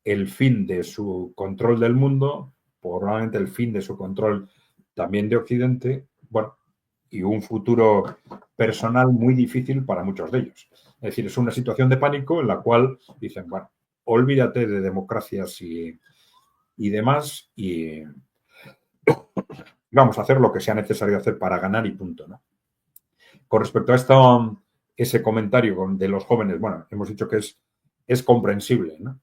el fin de su control del mundo, probablemente el fin de su control también de Occidente, bueno, y un futuro personal muy difícil para muchos de ellos. Es decir, es una situación de pánico en la cual dicen, bueno, olvídate de democracias y demás y vamos a hacer lo que sea necesario hacer para ganar y punto, ¿no? Con respecto a esto, ese comentario de los jóvenes, bueno, hemos dicho que es comprensible, ¿no?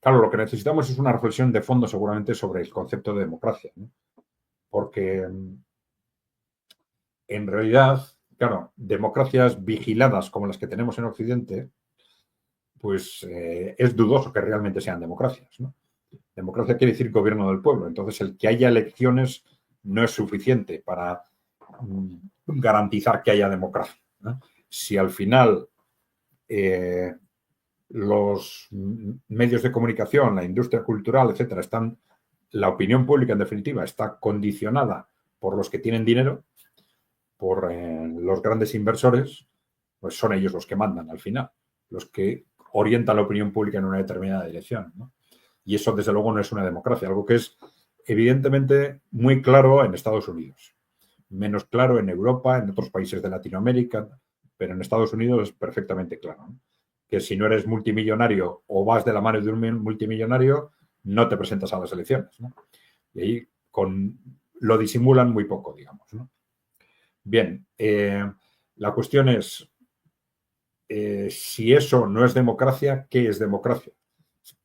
Claro, lo que necesitamos es una reflexión de fondo seguramente sobre el concepto de democracia, ¿no? Porque en realidad, claro, democracias vigiladas como las que tenemos en Occidente, pues es dudoso que realmente sean democracias, ¿no? Democracia quiere decir gobierno del pueblo. Entonces, el que haya elecciones no es suficiente para garantizar que haya democracia, ¿no? Si al final los medios de comunicación, la industria cultural, etcétera, la opinión pública, en definitiva, está condicionada por los que tienen dinero, por los grandes inversores, pues son ellos los que mandan al final, los que orientan la opinión pública en una determinada dirección, ¿no? Y eso, desde luego, no es una democracia, algo que es evidentemente muy claro en Estados Unidos, menos claro en Europa, en otros países de Latinoamérica, pero en Estados Unidos es perfectamente claro, ¿no? Que si no eres multimillonario o vas de la mano de un multimillonario, no te presentas a las elecciones, ¿no? Y ahí lo disimulan muy poco, digamos, ¿no? Bien, la cuestión es, si eso no es democracia, ¿qué es democracia?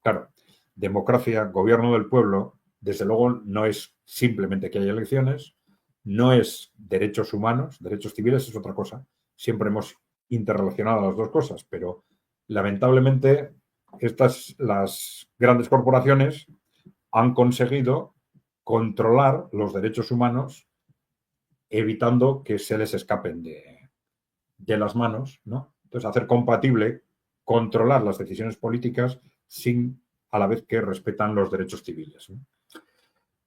Claro, democracia, gobierno del pueblo, desde luego no es simplemente que haya elecciones, no es derechos humanos, derechos civiles es otra cosa. Siempre hemos interrelacionado las dos cosas, pero lamentablemente las grandes corporaciones han conseguido controlar los derechos humanos evitando que se les escapen de las manos, ¿no? Entonces, hacer compatible controlar las decisiones políticas sin a la vez que respetan los derechos civiles, ¿no?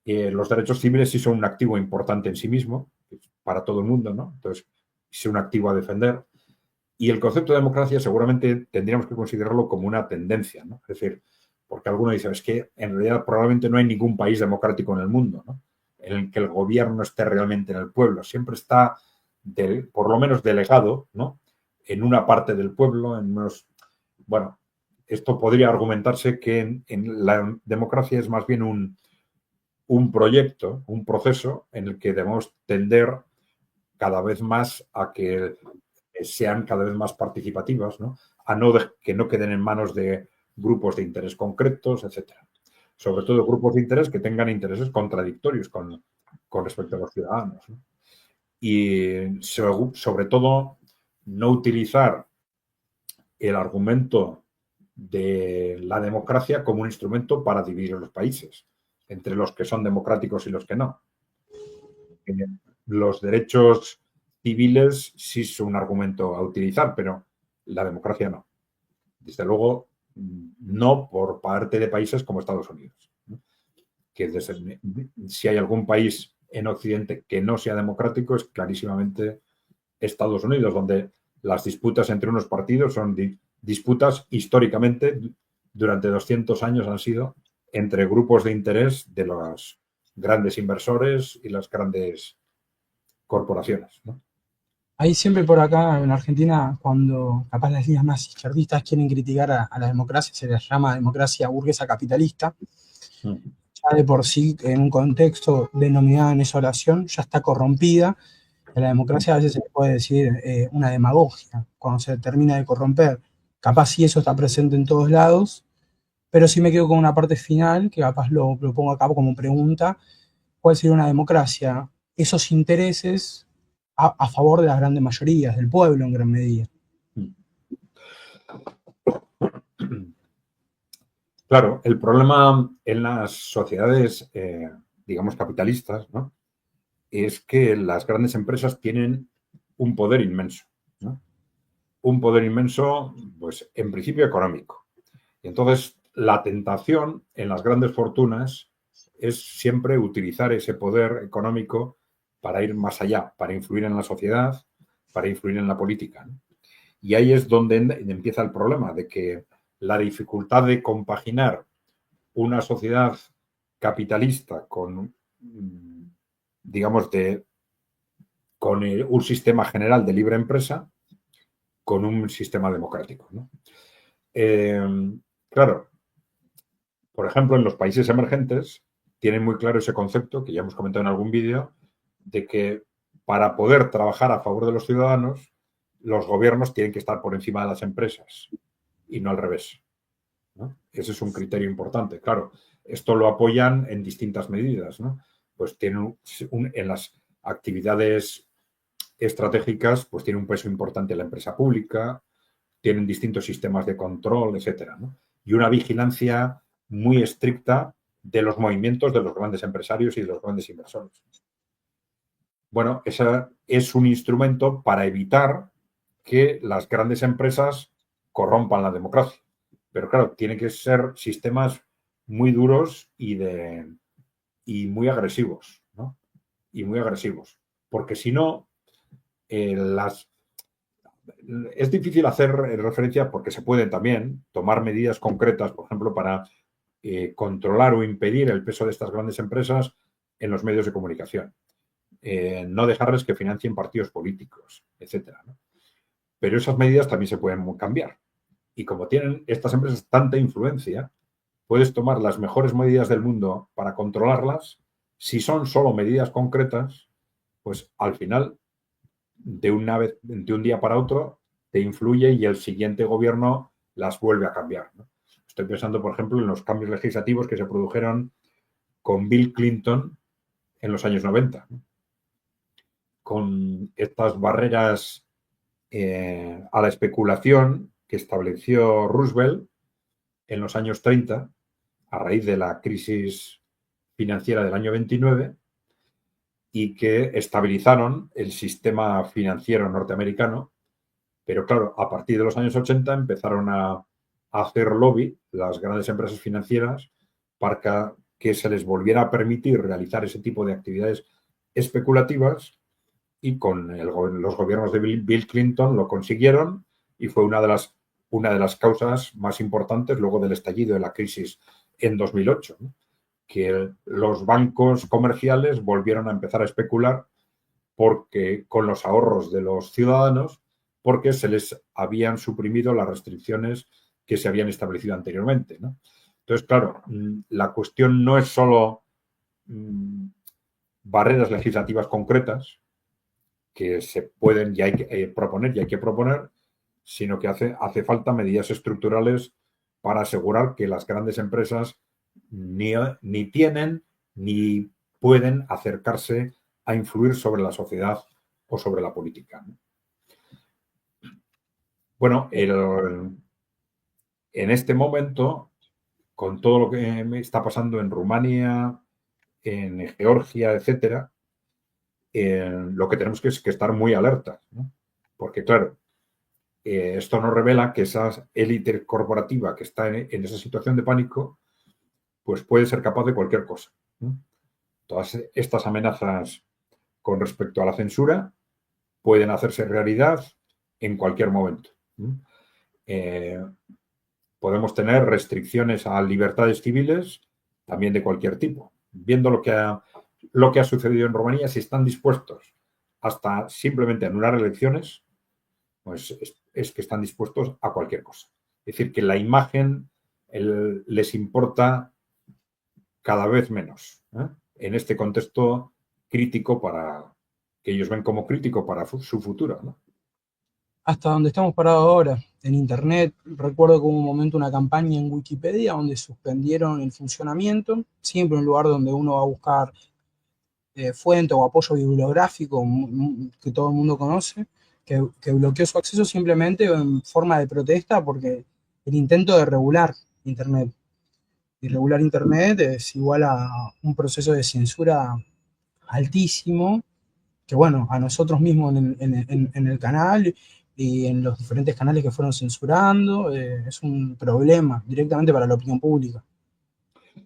Los derechos civiles sí son un activo importante en sí mismo, para todo el mundo, ¿no? Entonces, es un activo a defender. Y el concepto de democracia seguramente tendríamos que considerarlo como una tendencia, ¿no? Es decir, porque alguno dice, es que en realidad probablemente no hay ningún país democrático en el mundo, ¿no? En el que el gobierno esté realmente en el pueblo. Siempre está, por lo menos, delegado, ¿no? En una parte del pueblo, en unos... Bueno, esto podría argumentarse que en la democracia es más bien un proyecto, un proceso en el que debemos tender cada vez más a que sean cada vez más participativas, ¿no? Que no queden en manos de grupos de interés concretos, etcétera. Sobre todo grupos de interés que tengan intereses contradictorios con respecto a los ciudadanos, ¿no? Y sobre todo no utilizar el argumento de la democracia como un instrumento para dividir los países entre los que son democráticos y los que no. Los derechos civiles sí son un argumento a utilizar, pero la democracia no. Desde luego, no por parte de países como Estados Unidos, ¿no? Que si hay algún país en Occidente que no sea democrático, es clarísimamente Estados Unidos, donde las disputas entre unos partidos son disputas históricamente durante 200 años han sido entre grupos de interés de los grandes inversores y las grandes corporaciones, ¿no? Ahí siempre por acá en Argentina, cuando capaz las líneas más izquierdistas quieren criticar a la democracia, se les llama democracia burguesa capitalista. Ya de por sí, en un contexto denominado en esa oración, ya está corrompida. A la democracia a veces se le puede decir una demagogia, cuando se termina de corromper. Capaz sí eso está presente en todos lados, pero sí me quedo con una parte final, que capaz lo pongo acá como pregunta. ¿Cuál sería una democracia? Esos intereses a favor de las grandes mayorías, del pueblo en gran medida. Claro, el problema en las sociedades, digamos, capitalistas, ¿no?, es que las grandes empresas tienen un poder inmenso, ¿no? Un poder inmenso, pues, en principio económico. Y entonces, la tentación en las grandes fortunas es siempre utilizar ese poder económico para ir más allá, para influir en la sociedad, para influir en la política, ¿no? Y ahí es donde empieza el problema, de que la dificultad de compaginar una sociedad capitalista con, digamos, con un sistema general de libre empresa, con un sistema democrático, ¿no? Claro, por ejemplo, en los países emergentes tienen muy claro ese concepto, que ya hemos comentado en algún vídeo, de que para poder trabajar a favor de los ciudadanos, los gobiernos tienen que estar por encima de las empresas y no al revés, ¿no? Ese es un criterio importante. Claro, esto lo apoyan en distintas medidas, ¿no? Pues tienen en las actividades estratégicas, pues tiene un peso importante la empresa pública, tienen distintos sistemas de control, etcétera, ¿no? Y una vigilancia muy estricta de los movimientos de los grandes empresarios y de los grandes inversores. Bueno, ese es un instrumento para evitar que las grandes empresas corrompan la democracia. Pero claro, tienen que ser sistemas muy duros y muy agresivos, ¿no? Y muy agresivos. Porque si no, es difícil hacer referencia porque se pueden también tomar medidas concretas, por ejemplo, para controlar o impedir el peso de estas grandes empresas en los medios de comunicación. No dejarles que financien partidos políticos, etcétera, ¿no? Pero esas medidas también se pueden cambiar. Y como tienen estas empresas tanta influencia, puedes tomar las mejores medidas del mundo para controlarlas. Si son solo medidas concretas, pues al final, de un día para otro, te influye y el siguiente gobierno las vuelve a cambiar, ¿no? Estoy pensando, por ejemplo, en los cambios legislativos que se produjeron con Bill Clinton en los años 90, ¿no?, con estas barreras a la especulación que estableció Roosevelt en los años 30 a raíz de la crisis financiera del año 29 y que estabilizaron el sistema financiero norteamericano. Pero claro, a partir de los años 80 empezaron a hacer lobby las grandes empresas financieras para que se les volviera a permitir realizar ese tipo de actividades especulativas, y con los gobiernos de Bill Clinton lo consiguieron y fue una de las causas más importantes luego del estallido de la crisis en 2008, ¿no?, que los bancos comerciales volvieron a empezar a especular porque con los ahorros de los ciudadanos, porque se les habían suprimido las restricciones que se habían establecido anteriormente, ¿no? Entonces, claro, la cuestión no es solo barreras legislativas concretas que se pueden y hay que proponer, sino que hace falta medidas estructurales para asegurar que las grandes empresas ni tienen ni pueden acercarse a influir sobre la sociedad o sobre la política, ¿no? Bueno, en este momento, con todo lo que me está pasando en Rumania, en Georgia, etcétera, lo que tenemos que es que estar muy alertas, ¿no? Porque, claro, esto nos revela que esa élite corporativa que está en esa situación de pánico, pues puede ser capaz de cualquier cosa, ¿no? Todas estas amenazas con respecto a la censura pueden hacerse realidad en cualquier momento, ¿no? Podemos tener restricciones a libertades civiles también de cualquier tipo. Viendo lo que ha sucedido en Rumanía, si están dispuestos hasta simplemente anular elecciones, pues es que están dispuestos a cualquier cosa. Es decir, que la imagen les importa cada vez menos, ¿eh?, en este contexto crítico que ellos ven como crítico para su futuro, ¿no? Hasta donde estamos parados ahora, en Internet, recuerdo que hubo un momento una campaña en Wikipedia donde suspendieron el funcionamiento, siempre un lugar donde uno va a buscar fuente o apoyo bibliográfico que todo el mundo conoce, que bloqueó su acceso simplemente en forma de protesta porque el intento de regular Internet. Y regular Internet es igual a un proceso de censura altísimo, que bueno, a nosotros mismos en el canal y en los diferentes canales que fueron censurando, es un problema directamente para la opinión pública.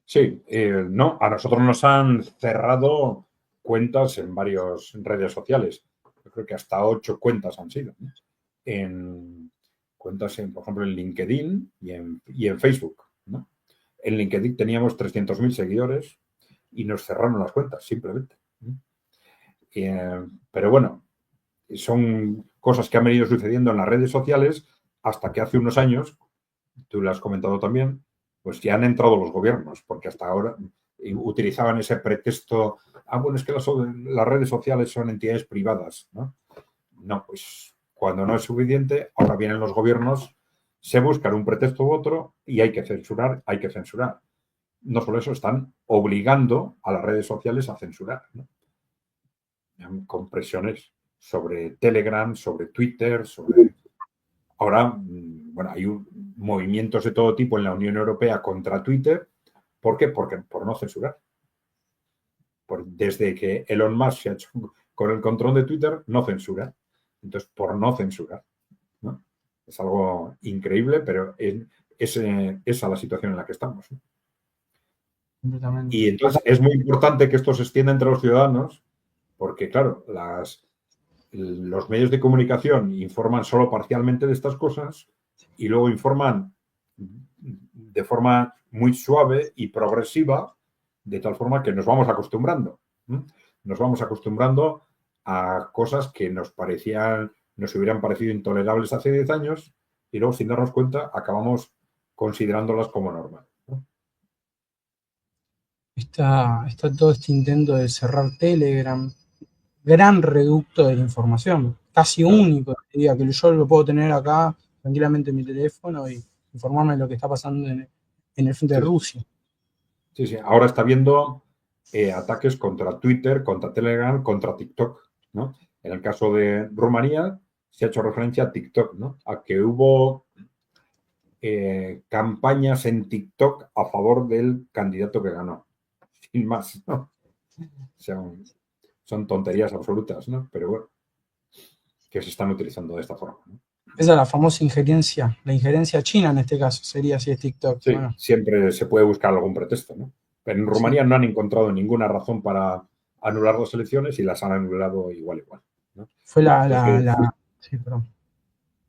Sí, no, a nosotros nos han cerrado cuentas en varias redes sociales. Yo creo que hasta 8 cuentas han sido, ¿no? En cuentas, por ejemplo, en LinkedIn y en Facebook, ¿no? En LinkedIn teníamos 300.000 seguidores y nos cerraron las cuentas, simplemente, ¿no? Pero bueno, son cosas que han venido sucediendo en las redes sociales hasta que hace unos años, tú lo has comentado también, pues ya han entrado los gobiernos, porque hasta ahora utilizaban ese pretexto, bueno, es que las redes sociales son entidades privadas, ¿no? No, pues cuando no es suficiente, ahora vienen los gobiernos, se buscan un pretexto u otro y hay que censurar, hay que censurar. No solo eso, están obligando a las redes sociales a censurar, ¿no? Con presiones sobre Telegram, sobre Twitter, sobre... Ahora, bueno, hay movimientos de todo tipo en la Unión Europea contra Twitter. ¿Por qué? Porque por no censurar. Desde que Elon Musk se ha hecho con el control de Twitter, no censura. Entonces, por no censurar, ¿no? Es algo increíble, pero esa la situación en la que estamos, ¿no? Completamente. Y entonces es muy importante que esto se extienda entre los ciudadanos, porque, claro, los medios de comunicación informan solo parcialmente de estas cosas y luego informan de forma muy suave y progresiva, de tal forma que nos vamos acostumbrando. ¿Eh? Nos vamos acostumbrando a cosas que nos hubieran parecido intolerables hace 10 años y luego, sin darnos cuenta, acabamos considerándolas como normal, ¿no? Está todo este intento de cerrar Telegram, gran reducto de la información, casi Claro. único, diría, que yo lo puedo tener acá tranquilamente en mi teléfono y informarme de lo que está pasando en el frente de Sí, Rusia. sí, sí. Ahora está habiendo ataques contra Twitter, contra Telegram, contra TikTok, ¿no? En el caso de Rumanía se ha hecho referencia a TikTok, ¿no? A que hubo campañas en TikTok a favor del candidato que ganó. Sin más, ¿no? Son tonterías absolutas, ¿no? Pero bueno, que se están utilizando de esta forma, ¿no? Esa es la famosa injerencia, la injerencia china en este caso, sería si es TikTok. Sí, Bueno, siempre se puede buscar algún pretexto, ¿no? Pero en sí, Rumanía no han encontrado ninguna razón para anular las elecciones y las han anulado igual, ¿no? fue Entonces, sí, perdón.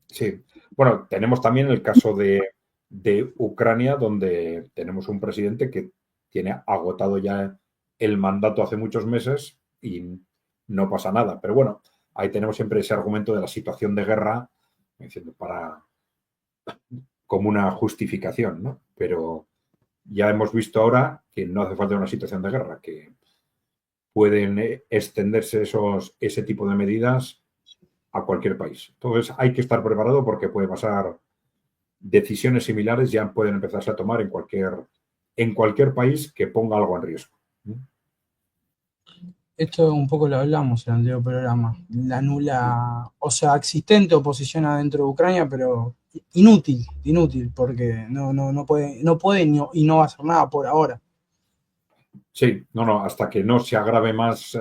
sí. Bueno, tenemos también el caso de Ucrania, donde tenemos un presidente que tiene agotado ya el mandato hace muchos meses y no pasa nada. Pero bueno, ahí tenemos siempre ese argumento de la situación de guerra, diciendo, como una justificación, ¿no? Pero ya hemos visto ahora que no hace falta una situación de guerra, que pueden extenderse ese tipo de medidas a cualquier país. Entonces hay que estar preparado porque puede pasar. Decisiones similares ya pueden empezarse a tomar en cualquier país que ponga algo en riesgo. Esto un poco lo hablamos en el anterior programa, la nula, o sea, existente oposición adentro de Ucrania, pero inútil, porque no puede y no va a hacer nada por ahora. Sí, no, hasta que no se agrave más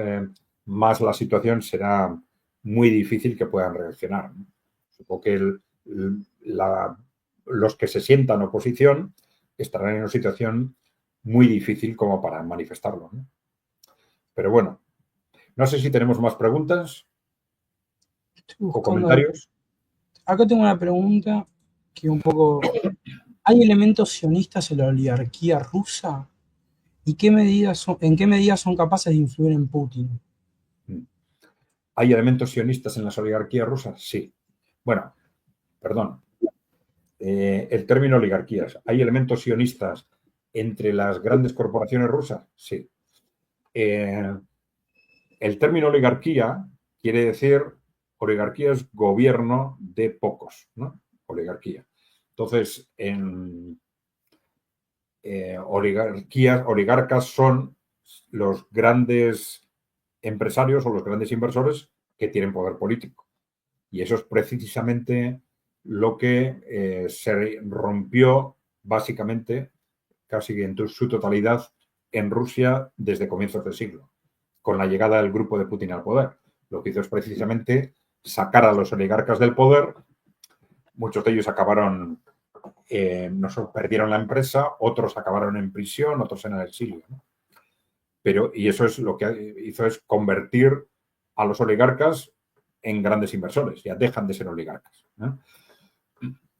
la situación será muy difícil que puedan reaccionar, ¿no? Supongo que los que se sientan oposición estarán en una situación muy difícil como para manifestarlo, ¿no? Pero bueno, no sé si tenemos más preguntas Estoy o buscando, comentarios. acá tengo una pregunta que un poco, ¿hay elementos sionistas en la oligarquía rusa? ¿Y en qué medidas son capaces de influir en Putin? ¿Hay elementos sionistas en las oligarquías rusas? Sí. Bueno, perdón. El término oligarquías. ¿Hay elementos sionistas entre las grandes corporaciones rusas? Sí. Eh, el término oligarquía quiere decir, oligarquía es gobierno de pocos, ¿no? Oligarquía. Entonces, en oligarcas son los grandes empresarios o los grandes inversores que tienen poder político. Y eso es precisamente lo que se rompió básicamente, casi en su totalidad, en Rusia desde comienzos del siglo, con la llegada del grupo de Putin al poder. Lo que hizo es precisamente sacar a los oligarcas del poder. Muchos de ellos acabaron, perdieron la empresa, otros acabaron en prisión, otros en el exilio, ¿no? Y eso es lo que hizo es convertir a los oligarcas en grandes inversores, ya dejan de ser oligarcas, ¿no?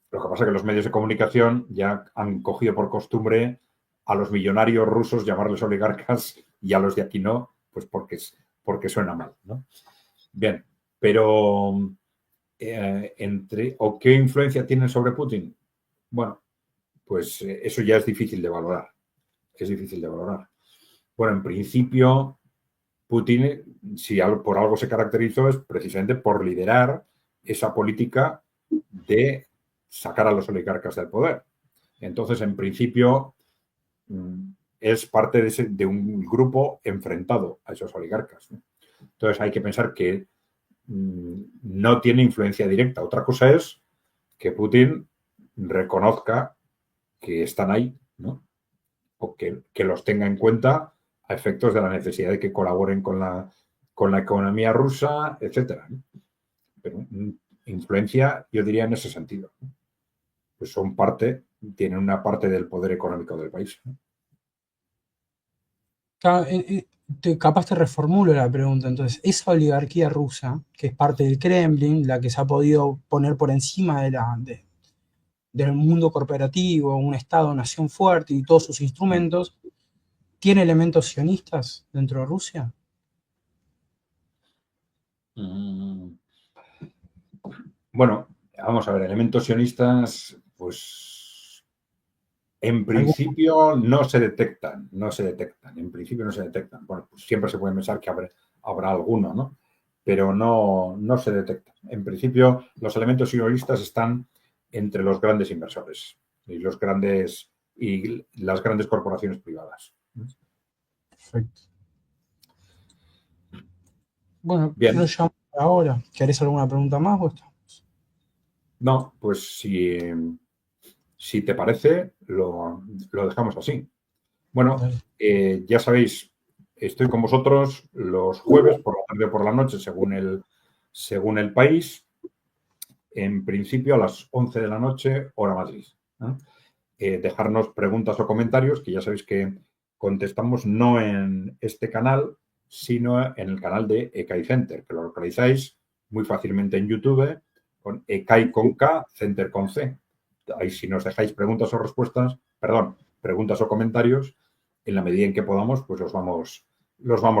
Lo que pasa es que los medios de comunicación ya han cogido por costumbre a los millonarios rusos llamarles oligarcas y a los de aquí no, pues porque suena mal, ¿no? Bien, pero ¿qué influencia tienen sobre Putin? Bueno, pues eso ya es difícil de valorar. Es difícil de valorar. Bueno, en principio, Putin, si por algo se caracterizó, es precisamente por liderar esa política de sacar a los oligarcas del poder. Entonces, en principio, es parte de un grupo enfrentado a esos oligarcas, ¿no? Entonces, hay que pensar que no tiene influencia directa. Otra cosa es que Putin reconozca que están ahí, ¿no? O que los tenga en cuenta a efectos de la necesidad de que colaboren con la economía rusa, etcétera, ¿no? Pero influencia, yo diría, en ese sentido, ¿no? Pues tienen una parte del poder económico del país, ¿no? Capaz te reformulo la pregunta. Entonces, esa oligarquía rusa, que es parte del Kremlin, la que se ha podido poner por encima del mundo corporativo, un Estado-nación fuerte y todos sus instrumentos, ¿tiene elementos sionistas dentro de Rusia? Bueno, vamos a ver, elementos sionistas, pues en principio no se detectan, en principio no se detectan. Bueno, pues siempre se puede pensar que habrá alguno, ¿no? Pero no se detectan. En principio, los elementos sionistas están entre los grandes inversores y las grandes corporaciones privadas. Perfecto. Bueno, yo lo Bien, llamo por ahora. ¿Querés alguna pregunta más o estamos? no, pues si te parece, lo dejamos así. Bueno, Dale. ya sabéis, estoy con vosotros los jueves por la tarde o por la noche, según el país, en principio a las 11 de la noche, hora Madrid, ¿no? Dejarnos preguntas o comentarios, que ya sabéis que contestamos no en este canal, sino en el canal de ECAI Center, que lo localizáis muy fácilmente en YouTube, con ECAI con K, Center con C. Ahí si nos dejáis preguntas o respuestas, preguntas o comentarios, en la medida en que podamos, pues los vamos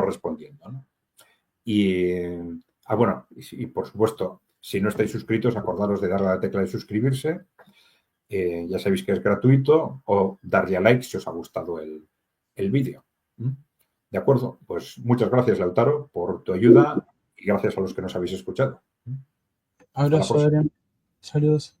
respondiendo, ¿no? Bueno, y por supuesto, si no estáis suscritos, acordaros de darle a la tecla de suscribirse. Ya sabéis que es gratuito, o darle a like si os ha gustado el vídeo. ¿De acuerdo? Pues muchas gracias, Lautaro, por tu ayuda y gracias a los que nos habéis escuchado. Hasta la Abrazo, próxima. Adrián. Saludos.